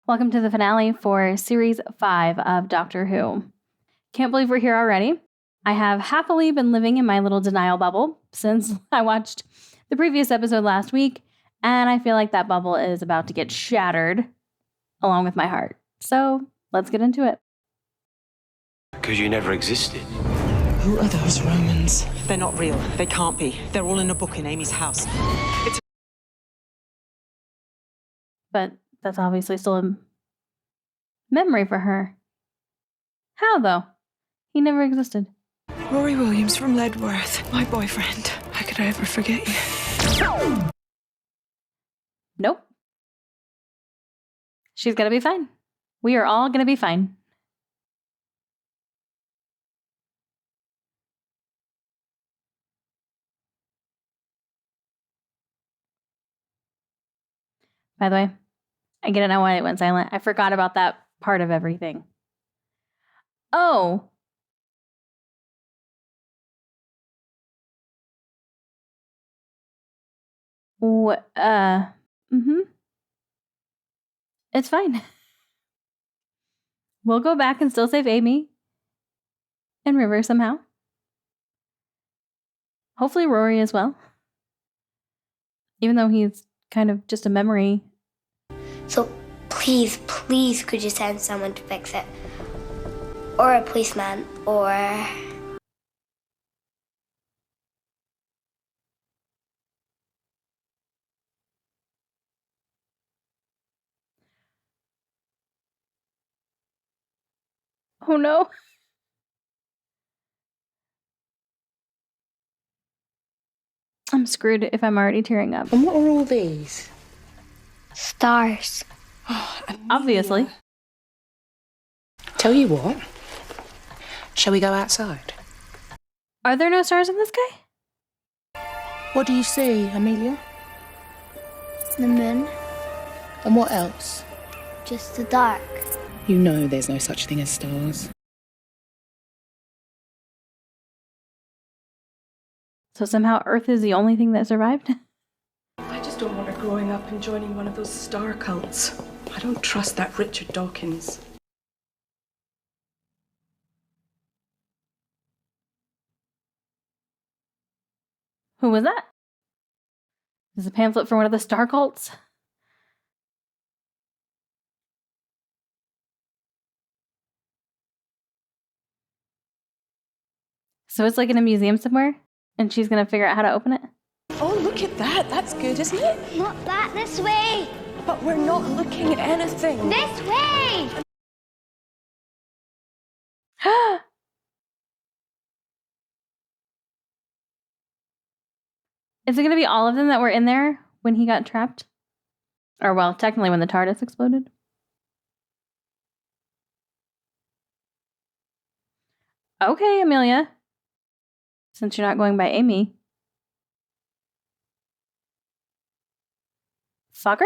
Welcome to the finale for Series 5 of Doctor Who. Can't believe we're here already. I have happily been living in my little denial bubble since I watched the previous episode last week, and I feel like that bubble is about to get shattered along with my heart. So let's get into it. Because you never existed. Who are those Romans? They're not real. They can't be. They're all in a book in Amy's house. But that's obviously still a memory for her. How, though? He never existed. Rory Williams from Ledworth, my boyfriend. How could I ever forget you? Nope. She's gonna be fine. We are all gonna be fine. By the way, I didn't know why it went silent. I forgot about that part of everything. Oh. It's fine. We'll go back and still save Amy and River somehow. Hopefully Rory as well. Even though he's kind of just a memory. So please, could you send someone to fix it? Or a policeman, or... Oh no. I'm screwed if I'm already tearing up. And what are all these? Stars. Obviously. Tell you what. Shall we go outside? Are there no stars in the sky? What do you see, Amelia? The moon. And what else? Just the dark. You know there's no such thing as stars. So somehow Earth is the only thing that survived? I just don't want her growing up and joining one of those star cults. I don't trust that Richard Dawkins. Who was that? Is this a pamphlet for one of the star cults? So it's like in a museum somewhere, and she's gonna figure out how to open it? Oh, look at that. That's good, isn't it? Not that, this way! But we're not looking at anything. This way! Is it gonna be all of them that were in there when he got trapped? Or, well, technically when the TARDIS exploded? Okay, Amelia. Since you're not going by Amy. Fucker?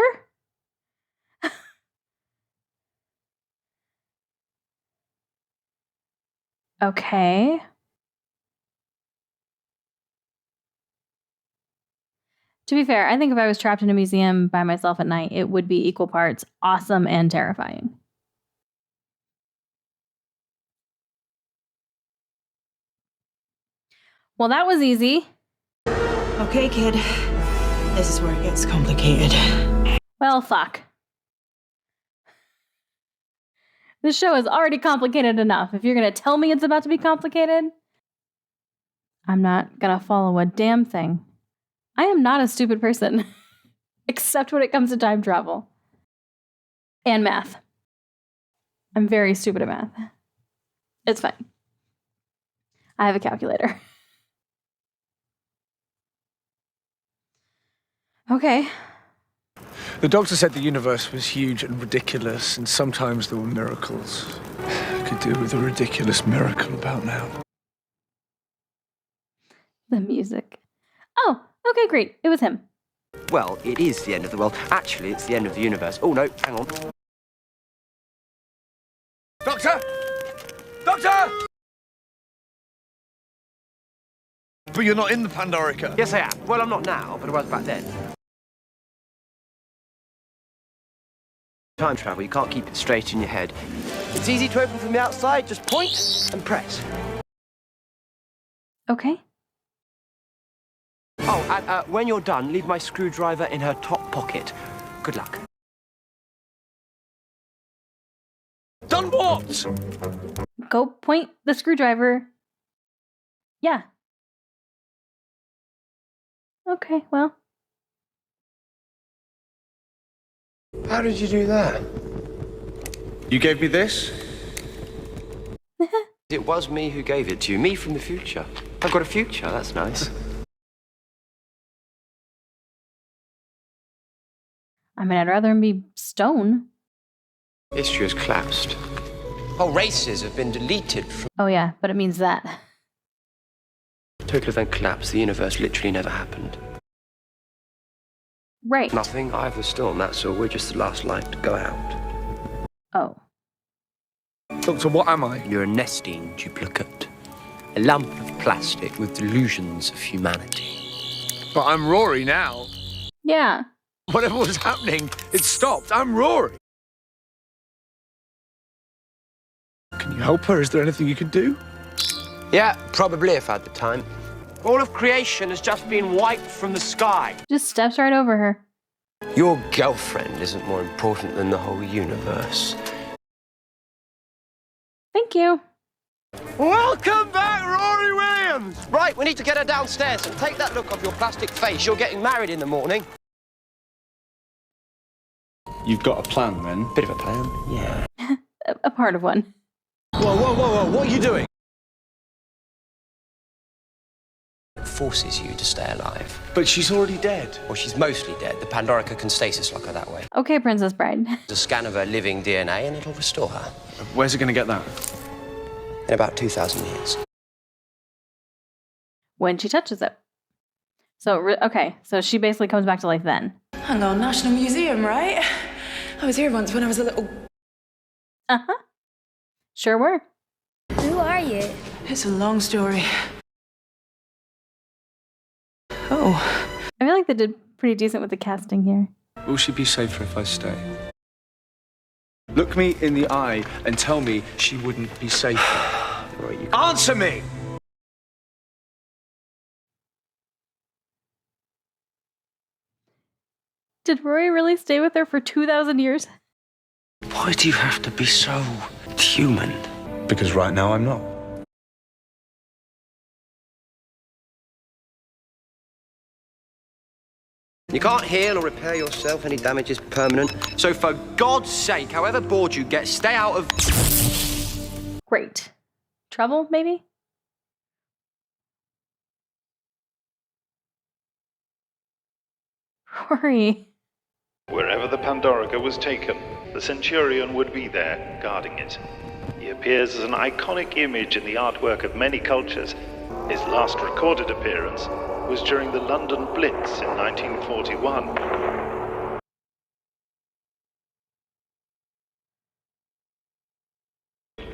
Okay. To be fair, I think if I was trapped in a museum by myself at night, it would be equal parts awesome and terrifying. Well, that was easy. Okay, kid. This is where it gets complicated. Well, fuck. This show is already complicated enough. If you're going to tell me it's about to be complicated, I'm not going to follow a damn thing. I am not a stupid person, except when it comes to time travel. And math. I'm very stupid at math. It's fine. I have a calculator. Okay. The Doctor said the universe was huge and ridiculous, and sometimes there were miracles. I could do with a ridiculous miracle about now. The music. Oh, okay, great. It was him. Well, it is the end of the world. Actually, it's the end of the universe. Oh, no, hang on. Doctor! Doctor! But you're not in the Pandorica. Yes, I am. Well, I'm not now, but I was back then. Time travel, you can't keep it straight in your head. It's easy to open from the outside, just point and press. Okay. Oh, and when you're done, leave my screwdriver in her top pocket. Good luck. Done what? Go point the screwdriver. Yeah. Okay, well. How did you do that? You gave me this? It was me who gave it to you. Me from the future. I've got a future, that's nice. I mean, I'd rather him be stone. History has collapsed. Whole races have been deleted from... Oh yeah, but it means that. Total event collapse. The universe literally never happened. Right. Nothing. I have the storm, that's all. We're just the last light to go out. Oh. Doctor, what am I? You're a nesting duplicate. A lump of plastic with delusions of humanity. But I'm Rory now. Yeah. Whatever was happening, it stopped. I'm Rory. Can you help her? Is there anything you can do? Yeah, probably if I had the time. All of creation has just been wiped from the sky. Just steps right over her. Your girlfriend isn't more important than the whole universe. Thank you. Welcome back, Rory Williams! Right, we need to get her downstairs and take that look off your plastic face. You're getting married in the morning. You've got a plan, then? Bit of a plan, yeah. A part of one. Whoa, whoa, whoa, whoa, what are you doing? It forces you to stay alive. But she's already dead. Well, she's mostly dead. The Pandorica can stasis lock her that way. Okay, Princess Bride. A scan of her living DNA and it'll restore her. Where's it going to get that? In about 2,000 years. When she touches it. So, okay, so she basically comes back to life then. Hang on, National Museum, right? I was here once when I was a little... Uh-huh. Sure were. Who are you? It's a long story. Oh. I feel like they did pretty decent with the casting here. Will she be safer if I stay? Look me in the eye and tell me she wouldn't be safer. Answer me! Did Rory really stay with her for 2,000 years? Why do you have to be so human? Because right now I'm not. You can't heal or repair yourself. Any damage is permanent. So for God's sake, however bored you get, stay out of... Great. Trouble, maybe? Rory. Wherever the Pandorica was taken, the Centurion would be there, guarding it. He appears as an iconic image in the artwork of many cultures. His last recorded appearance was during the London Blitz in 1941.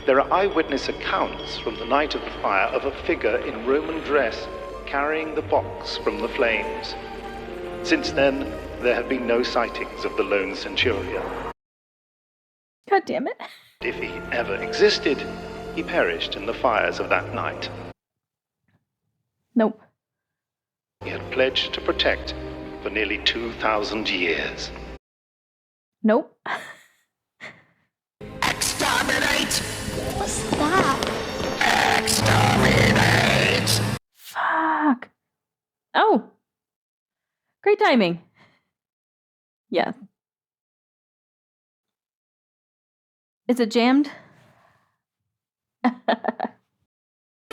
There are eyewitness accounts from the night of the fire of a figure in Roman dress carrying the box from the flames. Since then, there have been no sightings of the lone Centurion. God damn it. If he ever existed, he perished in the fires of that night. Nope. He had pledged to protect for nearly 2,000 years. Nope. Exterminate! What's that? Exterminate! Fuck. Oh. Great timing. Yeah. Is it jammed? Get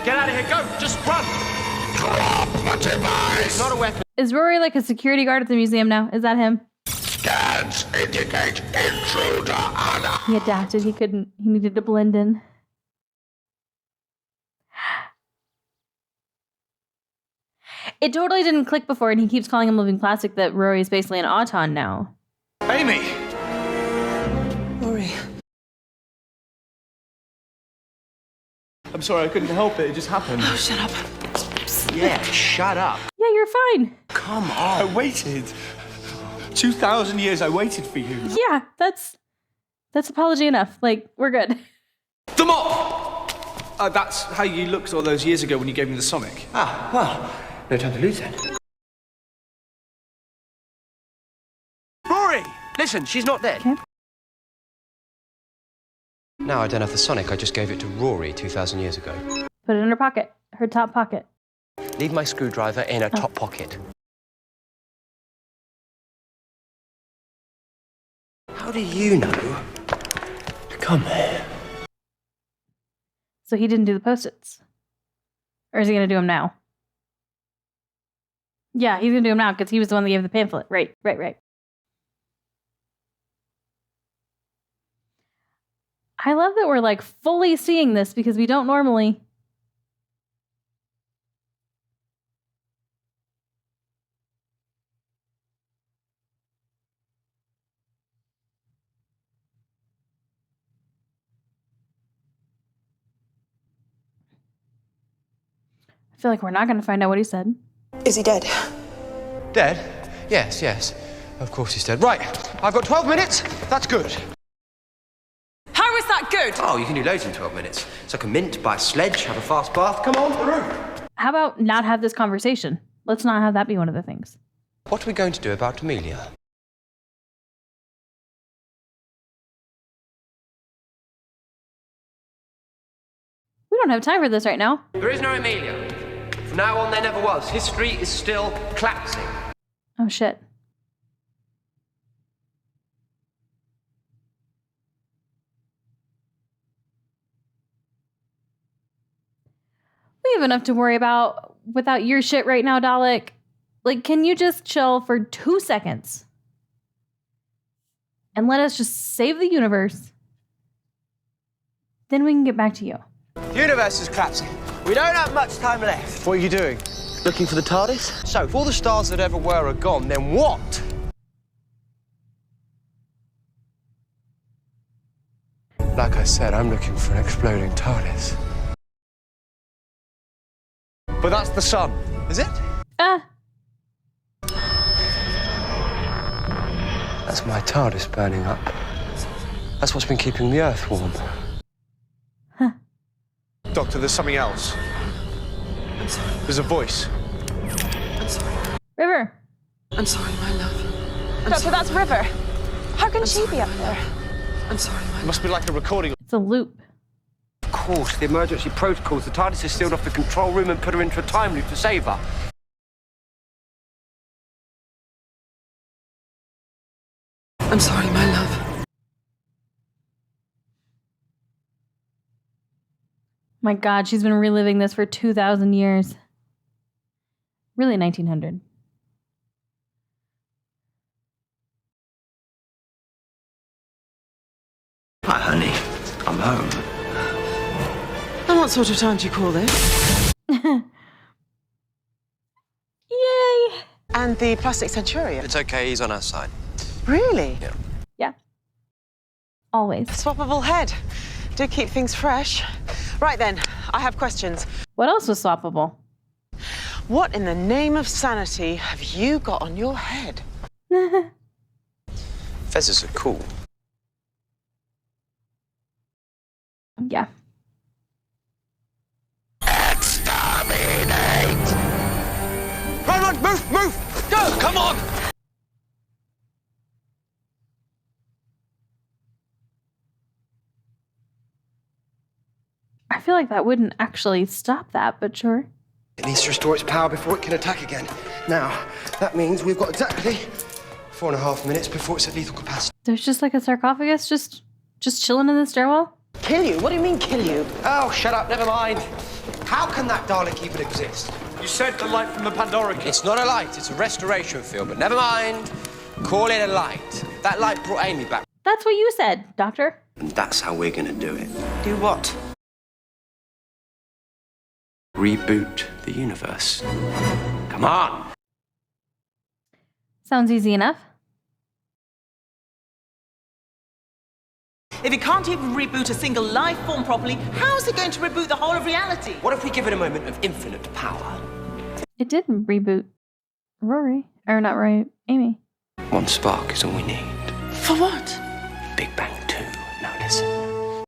out of here, go! Just run! Drop the device! It's not a weapon. Is Rory like a security guard at the museum now? Is that him? Scans indicate intruder Anna. He adapted. He needed to blend in. It totally didn't click before, and he keeps calling him living plastic that Rory's basically an auton now. Amy! Rory. I'm sorry, I couldn't help it. It just happened. Oh, shut up. Yeah, shut up. Yeah, you're fine. Come I on. waited. 2,000 years I waited for you. Yeah, that's That's apology enough. Like, we're good. The mop! That's how you looked all those years ago when you gave me the Sonic. Ah, well, no time to lose then. Rory! Listen, she's not dead. Okay. Now I don't have the Sonic, I just gave it to Rory 2,000 years ago. Put it in her pocket. Her top pocket. Leave my screwdriver in her top pocket. How do you know to come there? So he didn't do the Post-its. Or is he going to do them now? Yeah, he's going to do them now because he was the one that gave the pamphlet. Right. I love that we're like fully seeing this because we don't normally. I feel like we're not going to find out what he said. Is he dead? Dead? Yes. Of course he's dead. Right, I've got 12 minutes. That's good. How is that good? Oh, you can do loads in 12 minutes. Suck a mint, buy a sledge, have a fast bath. Come on, the roof. How about not have this conversation? Let's not have that be one of the things. What are we going to do about Amelia? We don't have time for this right now. There is no Amelia. From now on, there never was. History is still collapsing. Oh, shit. We have enough to worry about without your shit right now, Dalek. Like, can you just chill for 2 seconds? And let us just save the universe. Then we can get back to you. The universe is collapsing. We don't have much time left. What are you doing? Looking for the TARDIS? So, if all the stars that ever were are gone, then what? Like I said, I'm looking for an exploding TARDIS. But that's the sun. Is it? That's my TARDIS burning up. That's what's been keeping the Earth warm. Doctor, there's something else. I'm sorry. There's a voice. I'm sorry. River. I'm sorry, my love. Doctor, that's River. How can she be up there? I'm sorry, my It must be like a recording. It's a loop. Of course, the emergency protocols. The TARDIS is sealed off the control room and put her into a time loop to save her. I'm sorry, my love. My God, she's been reliving this for 2,000 years. Really 1900. Hi, honey. I'm home. And what sort of time do you call this? Yay! And the plastic centurion? It's okay, he's on our side. Really? Yeah. Always. Swappable head. Do keep things fresh. Right then, I have questions. What else was swappable? What in the name of sanity have you got on your head? Fezzes are cool. Yeah. Run, move! Go! Come on! I feel like that wouldn't actually stop that, but sure. It needs to restore its power before it can attack again. Now, that means we've got exactly 4.5 minutes before it's at lethal capacity. There's just like a sarcophagus just chilling in the stairwell. Kill you? What do you mean, kill you? Oh, shut up, never mind. How can that Dalek even exist? You said the light from the Pandora. It's not a light, it's a restoration field, but never mind. Call it a light. That light brought Amy back. That's what you said, Doctor. And that's how we're gonna do it. Do what? Reboot the universe. Come on! Sounds easy enough. If it can't even reboot a single life form properly, how is it going to reboot the whole of reality? What if we give it a moment of infinite power? It did reboot Rory. Or not Rory, Amy. One spark is all we need. For what? Big Bang 2. Yes.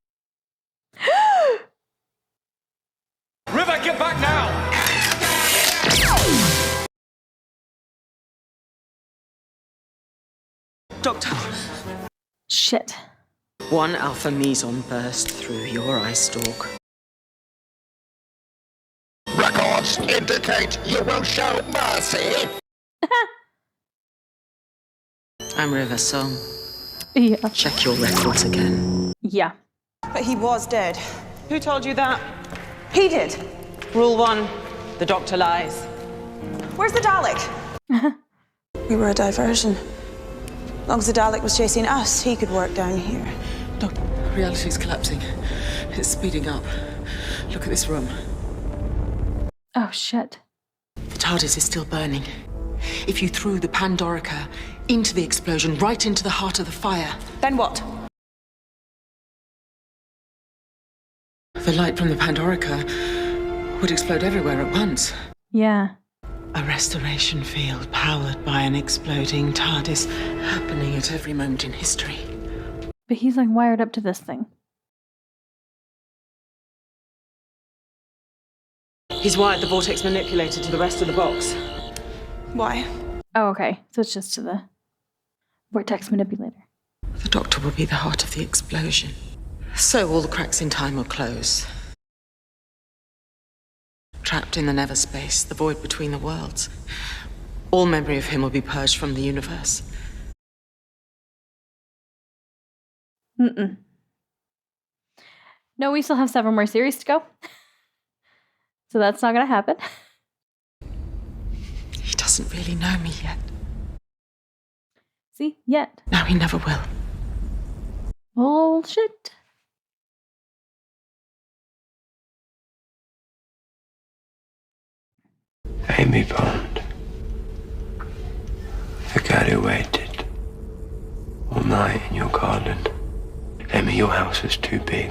River, get back now! Doctor, Shit. one alpha meson burst through your eye stalk. Records indicate you will show mercy. I'm River, so Yeah. check your records again. Yeah. But he was dead. Who told you that? He did. Rule 1, the doctor lies. Where's the Dalek? We were a diversion. As long as the Dalek was chasing us, he could work down here. Doctor, reality's collapsing. It's speeding up. Look at this room. Oh, shit. The TARDIS is still burning. If you threw the Pandorica into the explosion, right into the heart of the fire, Then what? the light from the Pandorica would explode everywhere at once. Yeah. A restoration field powered by an exploding TARDIS happening at every moment in history. But he's like wired up to this thing. He's wired the vortex manipulator to the rest of the box. Why? Oh, okay. So it's just to the vortex manipulator. The doctor will be the heart of the explosion. So all the cracks in time will close. Trapped in the never space, the void between the worlds. All memory of him will be purged from the universe. Mm-mm. No, we still have several more series to go. So that's not gonna happen. He doesn't really know me yet. See? Yet. No, he never will. Bullshit. Amy Bond, the girl who waited all night in your garden. Amy, your house was too big.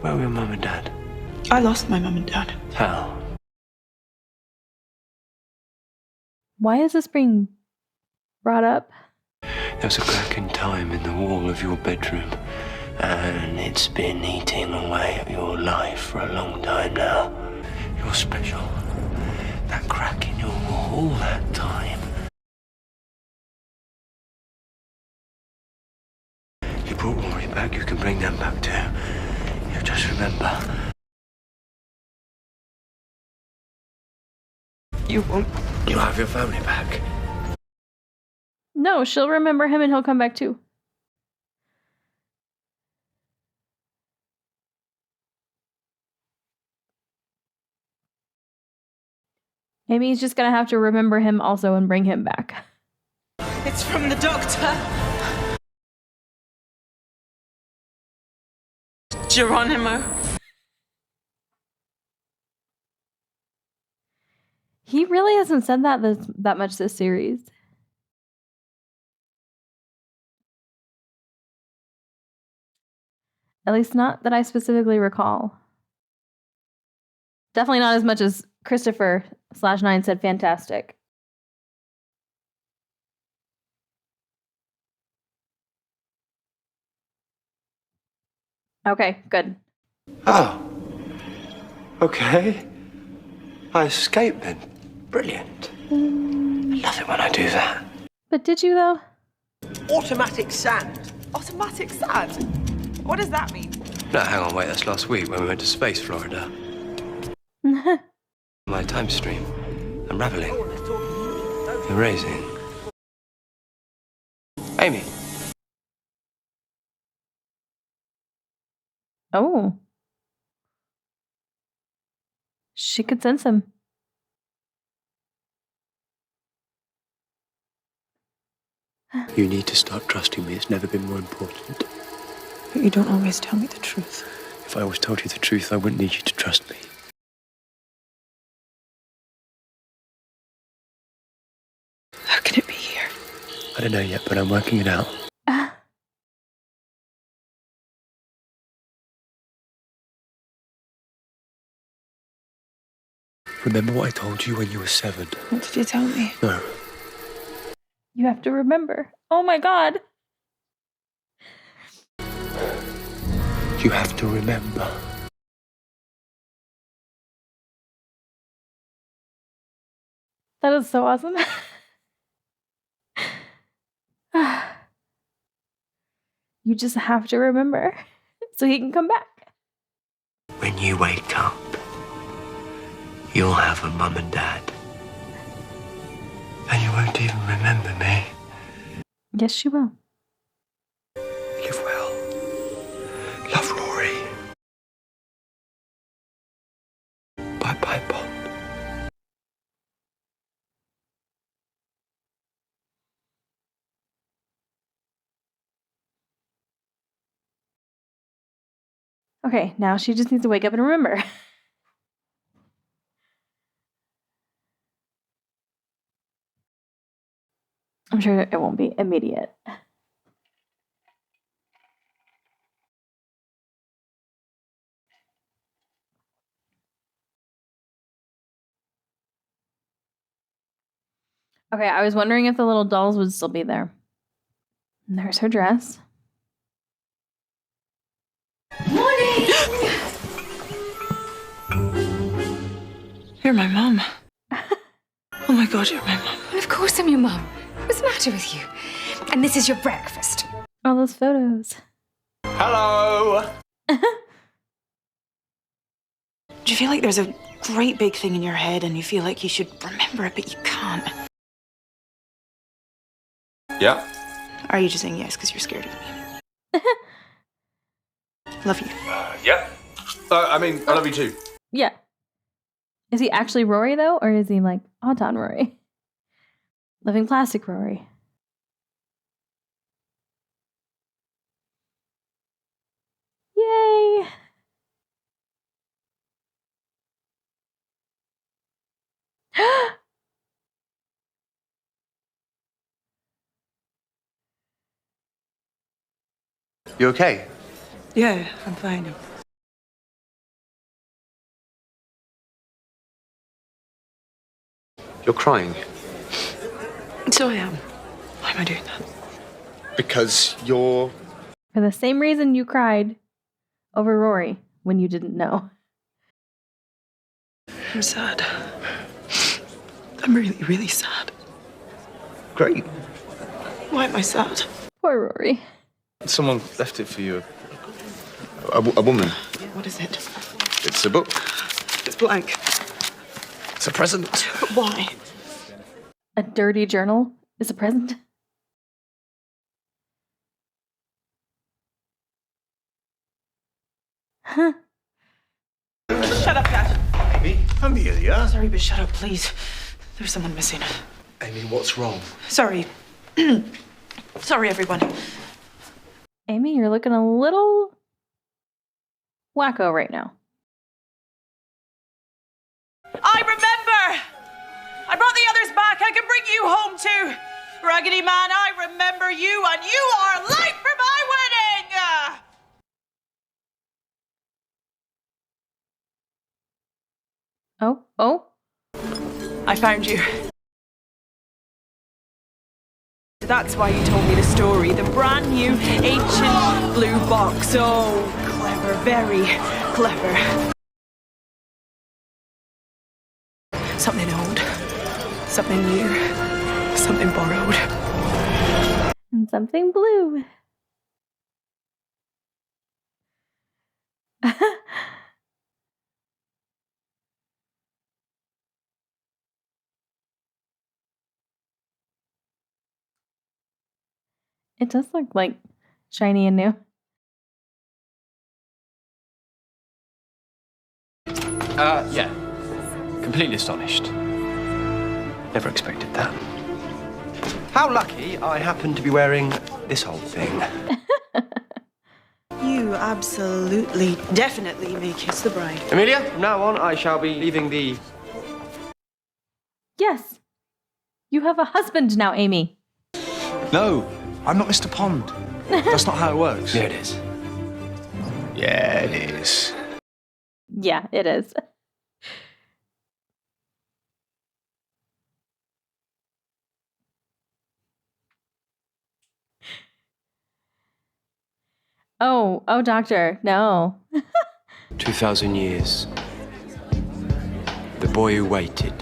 Where were your mum and dad? I lost my mum and dad. How? Why is this being brought up? There was a crack in time in the wall of your bedroom, and it's been eating away at your life for a long time now. You're special. That crack in your wall all that time. You brought Rory back, you can bring them back too. You just remember. You won't. You'll have your family back. No, she'll remember him and he'll come back too. Amy's just gonna have to remember him also and bring him back. It's from the doctor. Geronimo. He really hasn't said that much this series. At least not that I specifically recall. Definitely not as much as Christopher/9 said fantastic. Okay, good. Oh. Okay. I escaped then. Brilliant. I love it when I do that. But did you though? Automatic sand. Automatic sand? What does that mean? No, hang on, wait, that's last week when we went to space, Florida. My time stream. Unraveling. Erasing. Amy. Oh. She could sense him. You need to start trusting me. It's never been more important. But you don't always tell me the truth. If I always told you the truth, I wouldn't need you to trust me. How can it be here? I don't know yet, but I'm working it out. Remember what I told you when you were 7? What did you tell me? No. You have to remember. Oh my god. You have to remember. That is so awesome. You just have to remember so he can come back. When you wake up, you'll have a mum and dad. And you won't even remember me. Yes, you will. Live well. Love, Rory. Bye-bye, Bond. Okay, now she just needs to wake up and remember. I'm sure it won't be immediate. Okay, I was wondering if the little dolls would still be there. And there's her dress. Morning! You're my mum. Oh my God, you're my mum. Well, of course I'm your mum. What's the matter with you? And this is your breakfast. All those photos. Hello! Do you feel like there's a great big thing in your head and you feel like you should remember it, but you can't? Yeah. Or are you just saying yes because you're scared of me? Love you. Yeah. I mean, I love you too. Yeah. Is he actually Rory, though? Or is he like Autumn Rory? Living plastic Rory. Yay! You okay? Yeah, I'm fine. You're crying. So I am. Why am I doing that? Because you're... For the same reason you cried over Rory when you didn't know. I'm sad. I'm really, really sad. great. Why am I sad? Poor Rory. Someone left it for you. A woman. What is it? It's a book. It's blank. It's a present. But why? A dirty journal is a present. Huh. Shut up, Dad. Amy? Amelia? Sorry, but shut up, please. There's someone missing. Amy, what's wrong? Sorry. Sorry, everyone. Amy, you're looking a little wacko right now. I remember! I brought the others back. I can bring you home too. Raggedy Man, I remember you, and you are late for my wedding! Oh? I found you. That's why you told me the story. The brand new ancient blue box. Oh, clever, very clever. Something old, something new, something borrowed. And something blue. It does look like shiny and new. Yeah. Completely astonished. Never expected that. How lucky I happen to be wearing this whole thing. You absolutely, definitely may kiss the bride. Amelia, from now on, I shall be leaving the... Yes. You have a husband now, Amy. No, I'm not Mr. Pond. That's not how it works. Yeah, it is. Yeah, it is. Yeah, it is. Oh, doctor, no. 2,000 years. The boy who waited.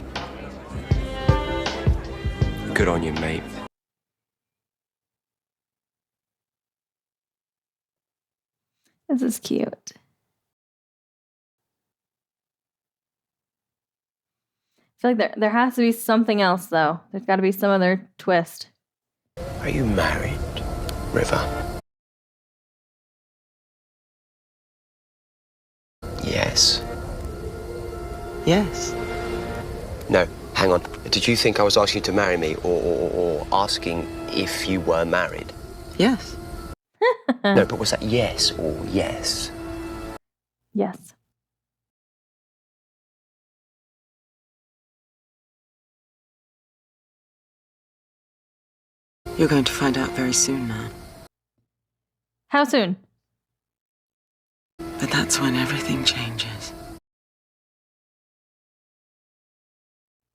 Good on you, mate. This is cute. I feel like there has to be something else, though. There's got to be some other twist. Are you married, River? Yes. Yes. No, hang on. Did you think I was asking you to marry me or asking if you were married? Yes. No, but was that yes or yes? Yes. You're going to find out very soon, man. How soon? But that's when everything changes.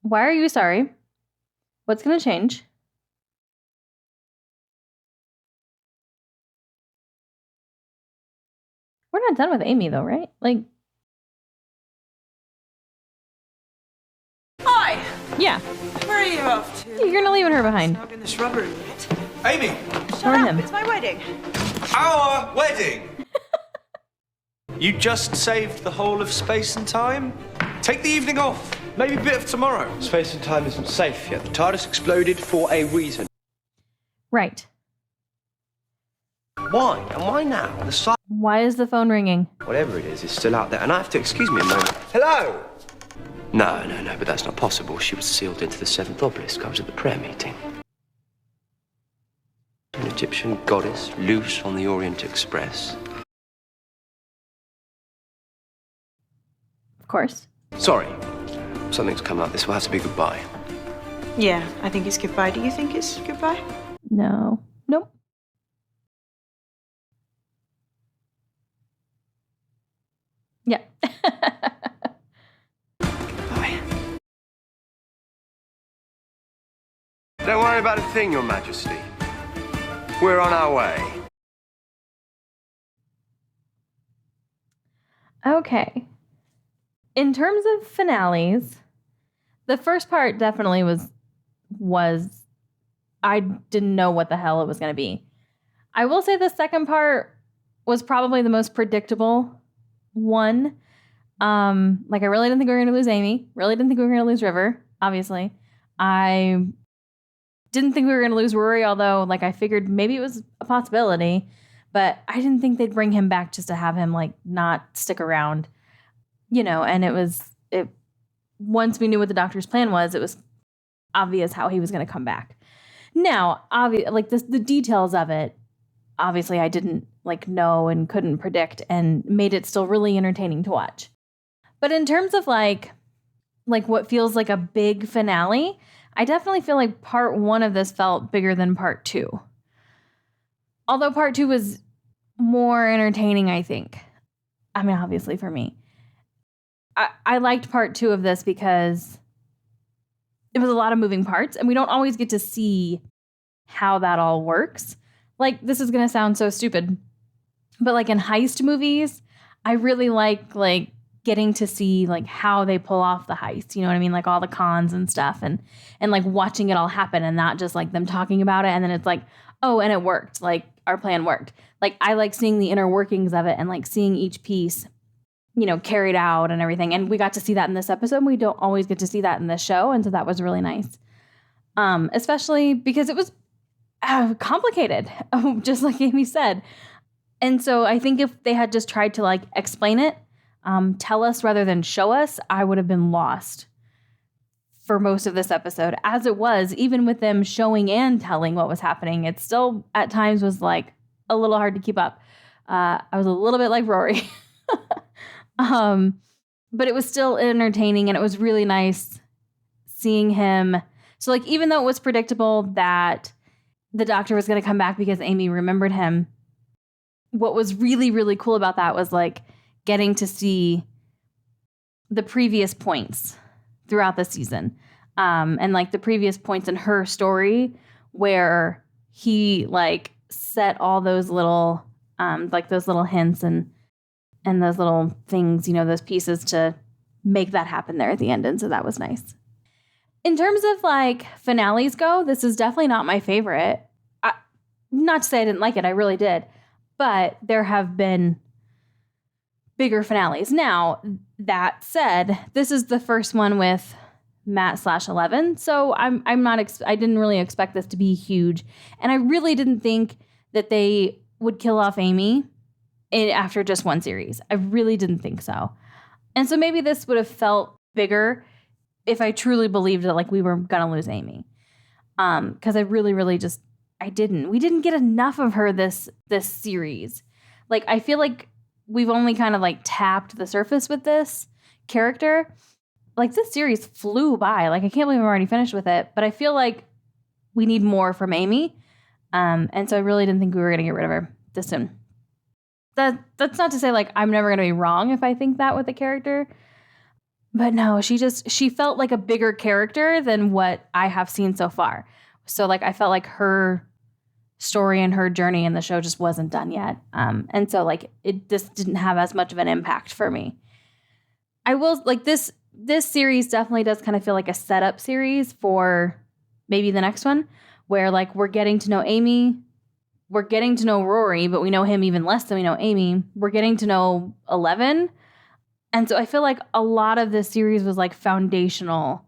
Why are you sorry? What's going to change? We're not done with Amy, though, right? Like, Hi! yeah. Where are you off to? You're going to leave her behind. Not in this rubber unit. Amy! Shut up, it's my wedding. Our wedding! You just saved the whole of space and time? Take the evening off. Maybe a bit of tomorrow. Space and time isn't safe yet. The TARDIS exploded for a reason. Right. Why? And why now? The site, Why is the phone ringing? whatever it is still out there. And I have to excuse me a moment. Hello? No, but that's not possible. She was sealed into the seventh obelisk. I was at the prayer meeting. An Egyptian goddess loose on the Orient Express. Of course. Sorry. Something's come up. This will have to be goodbye. Yeah, I think it's goodbye. Do you think it's goodbye? No. Nope. Yeah. Don't worry about a thing, Your Majesty. We're on our way. Okay. In terms of finales, the first part definitely was I didn't know what the hell it was going to be. I will say the second part was probably the most predictable one. Like I really didn't think we were going to lose Amy. Really didn't think we were going to lose River, obviously. I didn't think we were going to lose Rory, although like I figured maybe it was a possibility, but I didn't think they'd bring him back just to have him like not stick around. You know, and it once we knew what the doctor's plan was, it was obvious how he was going to come back. Now, like the details of it, obviously I didn't like know and couldn't predict, and made it still really entertaining to watch. But in terms of like what feels like a big finale, I definitely feel like part one of this felt bigger than part two. Although part two was more entertaining, I think. I mean, obviously for me. I liked part two of this because it was a lot of moving parts, and we don't always get to see how that all works. Like, this is going to sound so stupid, but like in heist movies, I really like getting to see like how they pull off the heist. You know what I mean? Like all the cons and stuff, and like watching it all happen, and not just like them talking about it and then it's like, oh, and it worked. Like our plan worked. Like I like seeing the inner workings of it and like seeing each piece, you know, carried out and everything. And we got to see that in this episode. And we don't always get to see that in this show. And so that was really nice. Especially because it was complicated, just like Amy said. And so I think if they had just tried to like explain it, tell us rather than show us, I would have been lost for most of this episode. As it was, even with them showing and telling what was happening, it still at times was like a little hard to keep up. I was a little bit like Rory. But it was still entertaining, and it was really nice seeing him. So like, even though it was predictable that the doctor was going to come back because Amy remembered him, what was really, really cool about that was like getting to see the previous points throughout the season. And like the previous points in her story where he like set all those little like those little hints and those little things, those pieces to make that happen there at the end. And so that was nice. In terms of like finales go, this is definitely not my favorite. Not to say I didn't like it, I really did. But there have been bigger finales. Now, that said, this is the first one with Matt/11. So I didn't really expect this to be huge. And I really didn't think that they would kill off Amy after just one series. I really didn't think so. And so maybe this would have felt bigger if I truly believed that like we were going to lose Amy. Because I really, really just, we didn't get enough of her this series. Like, I feel like we've only kind of like tapped the surface with this character. Like, this series flew by. Like, I can't believe I'm already finished with it, but I feel like we need more from Amy. And so I really didn't think we were going to get rid of her this soon. That's not to say like I'm never going to be wrong if I think that with a character. But no, she felt like a bigger character than what I have seen so far. So like I felt like her story and her journey in the show just wasn't done yet. And so like it just didn't have as much of an impact for me. I will like this series definitely does kind of feel like a setup series for maybe the next one where like we're getting to know Amy, we're getting to know Rory, but we know him even less than we know Amy. We're getting to know 11. And so I feel like a lot of this series was like foundational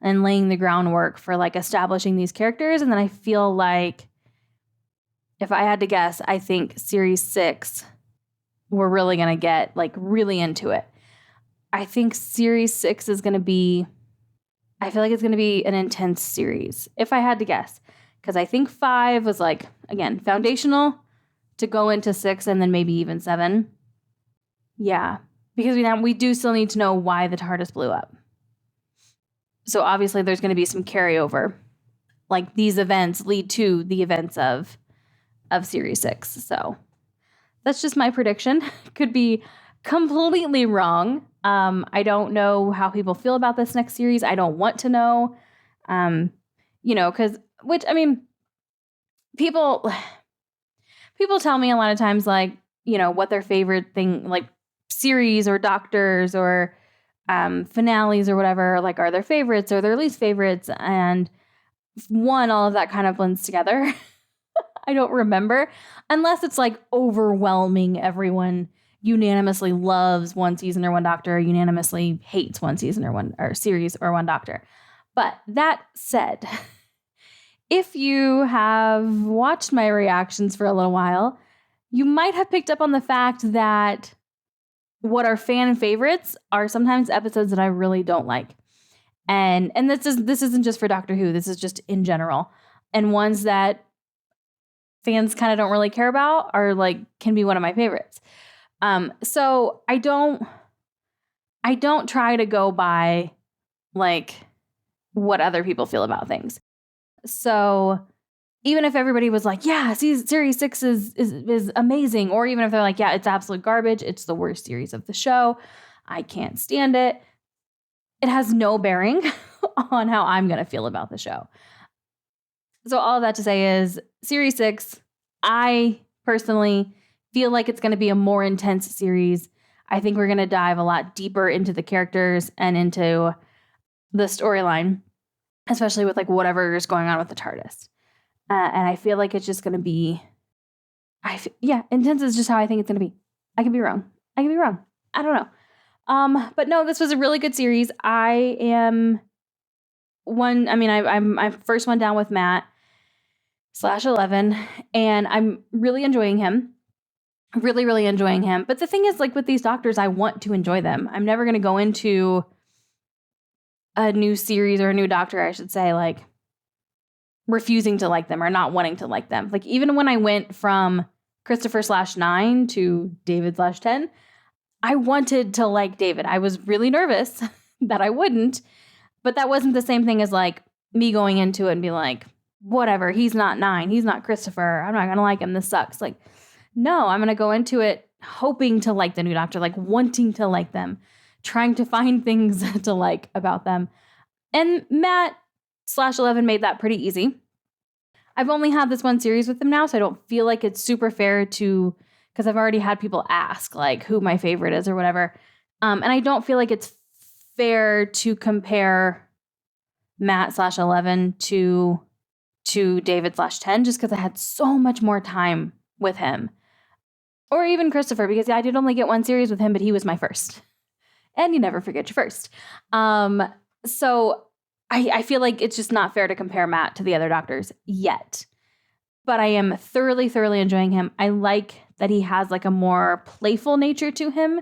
and laying the groundwork for like establishing these characters. And then I feel like if I had to guess, I think series 6, we're really going to get like really into it. I think series 6 is going to be, I feel like it's going to be an intense series if I had to guess. Because I think 5 was like, again, foundational to go into 6 and then maybe even 7. Yeah. Because we do still need to know why the TARDIS blew up. So obviously there's going to be some carryover. Like these events lead to the events of Series 6. So that's just my prediction. Could be completely wrong. I don't know how people feel about this next series. I don't want to know. Because, which, I mean, people tell me a lot of times, like, what their favorite thing, like, series or doctors or finales or whatever, like, are their favorites or their least favorites. And all of that kind of blends together. I don't remember. Unless it's, like, overwhelming. Everyone unanimously loves one season or one doctor, or unanimously hates one season or series or one doctor. But that said, if you have watched my reactions for a little while, you might have picked up on the fact that what are fan favorites are sometimes episodes that I really don't like. And this isn't just for Doctor Who, this is just in general. And ones that fans kind of don't really care about are like can be one of my favorites. So I don't try to go by like what other people feel about things. So even if everybody was like, yeah, series 6 is amazing, or even if they're like, yeah, it's absolute garbage, it's the worst series of the show, I can't stand it, it has no bearing on how I'm going to feel about the show. So all of that to say is series 6, I personally feel like it's going to be a more intense series. I think we're going to dive a lot deeper into the characters and into the storyline, especially with like whatever is going on with the TARDIS. And I feel like it's just going to be, intense is just how I think it's going to be. I could be wrong. I don't know. But no, this was a really good series. I'm first one down with Matt/11, and I'm really enjoying him. Really, really enjoying him. But the thing is, like with these doctors, I want to enjoy them. I'm never going to go into a new series or a new doctor, I should say, like refusing to like them or not wanting to like them. Like even when I went from Christopher/9 to David/10, I wanted to like David. I was really nervous that I wouldn't, but that wasn't the same thing as like me going into it and be like, whatever, he's not 9, he's not Christopher, I'm not going to like him, this sucks. Like, no, I'm going to go into it hoping to like the new doctor, like wanting to like them, trying to find things to like about them. And Matt/11 made that pretty easy. I've only had this one series with them now, so I don't feel like it's super fair to because I've already had people ask like who my favorite is or whatever. And I don't feel like it's fair to compare Matt/11 to David/10 just because I had so much more time with him. Or even Christopher, because I did only get one series with him, but he was my first. And you never forget your first. So I feel like it's just not fair to compare Matt to the other doctors yet. But I am thoroughly, thoroughly enjoying him. I like that he has like a more playful nature to him.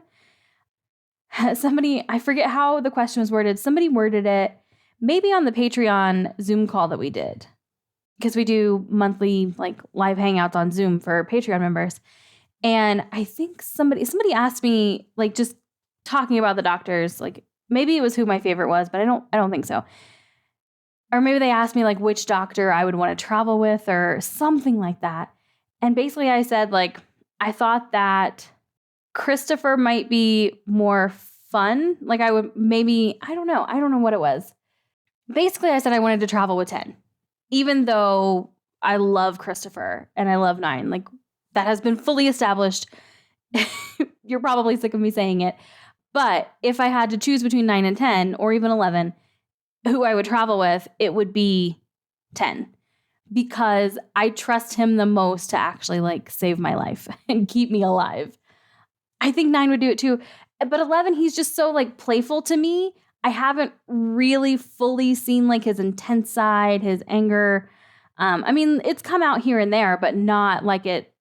Somebody, I forget how the question was worded. Somebody worded it maybe on the Patreon Zoom call that we did. Because we do monthly like live hangouts on Zoom for Patreon members. And I think somebody asked me, like, just talking about the doctors, like maybe it was who my favorite was, but I don't think so. Or maybe they asked me like which doctor I would want to travel with or something like that. And basically I said like I thought that Christopher might be more fun. Like I would maybe, I don't know what it was. Basically I said I wanted to travel with 10. Even though I love Christopher and I love 9. Like that has been fully established. You're probably sick of me saying it. But if I had to choose between 9 and 10 or even 11, who I would travel with, it would be 10. Because I trust him the most to actually like save my life and keep me alive. I think 9 would do it too. But 11, he's just so like playful to me. I haven't really fully seen like his intense side, his anger. I mean, it's come out here and there, but not like it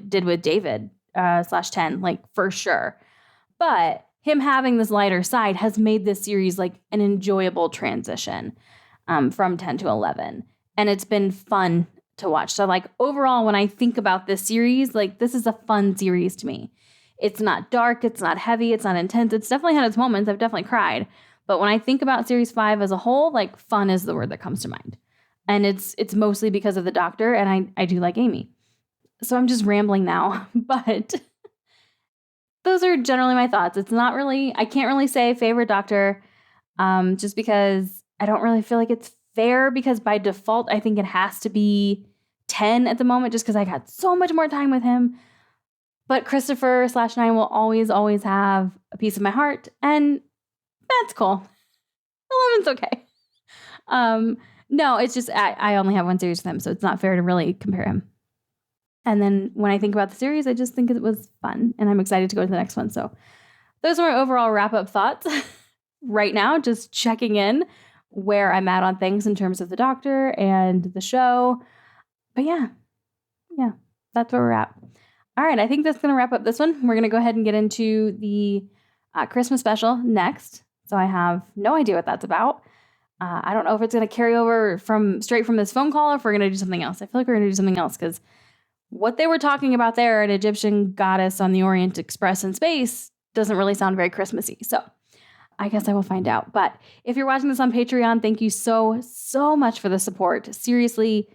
did with David /10, like for sure. But him having this lighter side has made this series like an enjoyable transition from 10 to 11. And it's been fun to watch. So like overall, when I think about this series, like this is a fun series to me. It's not dark, it's not heavy, it's not intense. It's definitely had its moments. I've definitely cried. But when I think about series 5 as a whole, like fun is the word that comes to mind. And it's mostly because of the doctor, and I do like Amy. So I'm just rambling now, but those are generally my thoughts. It's not really, I can't really say favorite doctor, just because I don't really feel like it's fair, because by default, I think it has to be 10 at the moment, just because I got so much more time with him. But Christopher /9 will always have a piece of my heart, and that's cool. 11's okay. No, it's just, I only have one series with him, so it's not fair to really compare him. And then when I think about the series, I just think it was fun, and I'm excited to go to the next one. So those are my overall wrap-up thoughts right now, just checking in where I'm at on things in terms of the doctor and the show. But yeah, that's where we're at. All right, I think that's going to wrap up this one. We're going to go ahead and get into the Christmas special next. So I have no idea what that's about. I don't know if it's going to carry over straight from this phone call, or if we're going to do something else. I feel like we're going to do something else, because what they were talking about there, an Egyptian goddess on the Orient Express in space, doesn't really sound very Christmassy. So I guess I will find out. But if you're watching this on Patreon, thank you so, so much for the support. Seriously,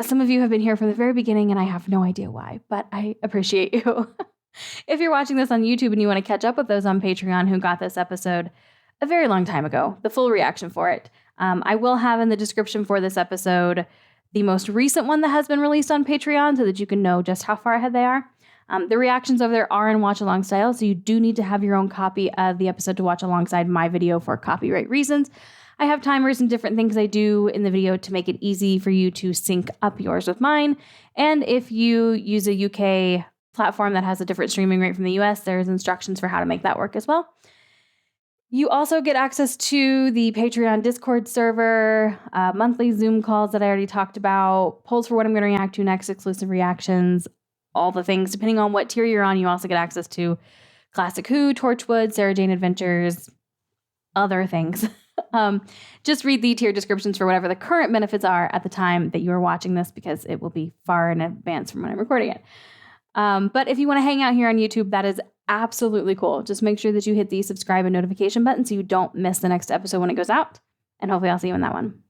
some of you have been here from the very beginning, and I have no idea why, but I appreciate you. If you're watching this on YouTube and you want to catch up with those on Patreon who got this episode a very long time ago, the full reaction for it, I will have in the description for this episode the most recent one that has been released on Patreon, so that you can know just how far ahead they are. The reactions over there are in watch along style, so you do need to have your own copy of the episode to watch alongside my video for copyright reasons. I have timers and different things I do in the video to make it easy for you to sync up yours with mine. And if you use a UK platform that has a different streaming rate from the US, there's instructions for how to make that work as well. You also get access to the Patreon Discord server, monthly Zoom calls that I already talked about, polls for what I'm going to react to next, exclusive reactions, all the things. Depending on what tier you're on, you also get access to Classic Who, Torchwood, Sarah Jane Adventures, other things. Just read the tier descriptions for whatever the current benefits are at the time that you are watching this, because it will be far in advance from when I'm recording it. But if you want to hang out here on YouTube, that is absolutely cool. Just make sure that you hit the subscribe and notification button so you don't miss the next episode when it goes out. And hopefully I'll see you in that one.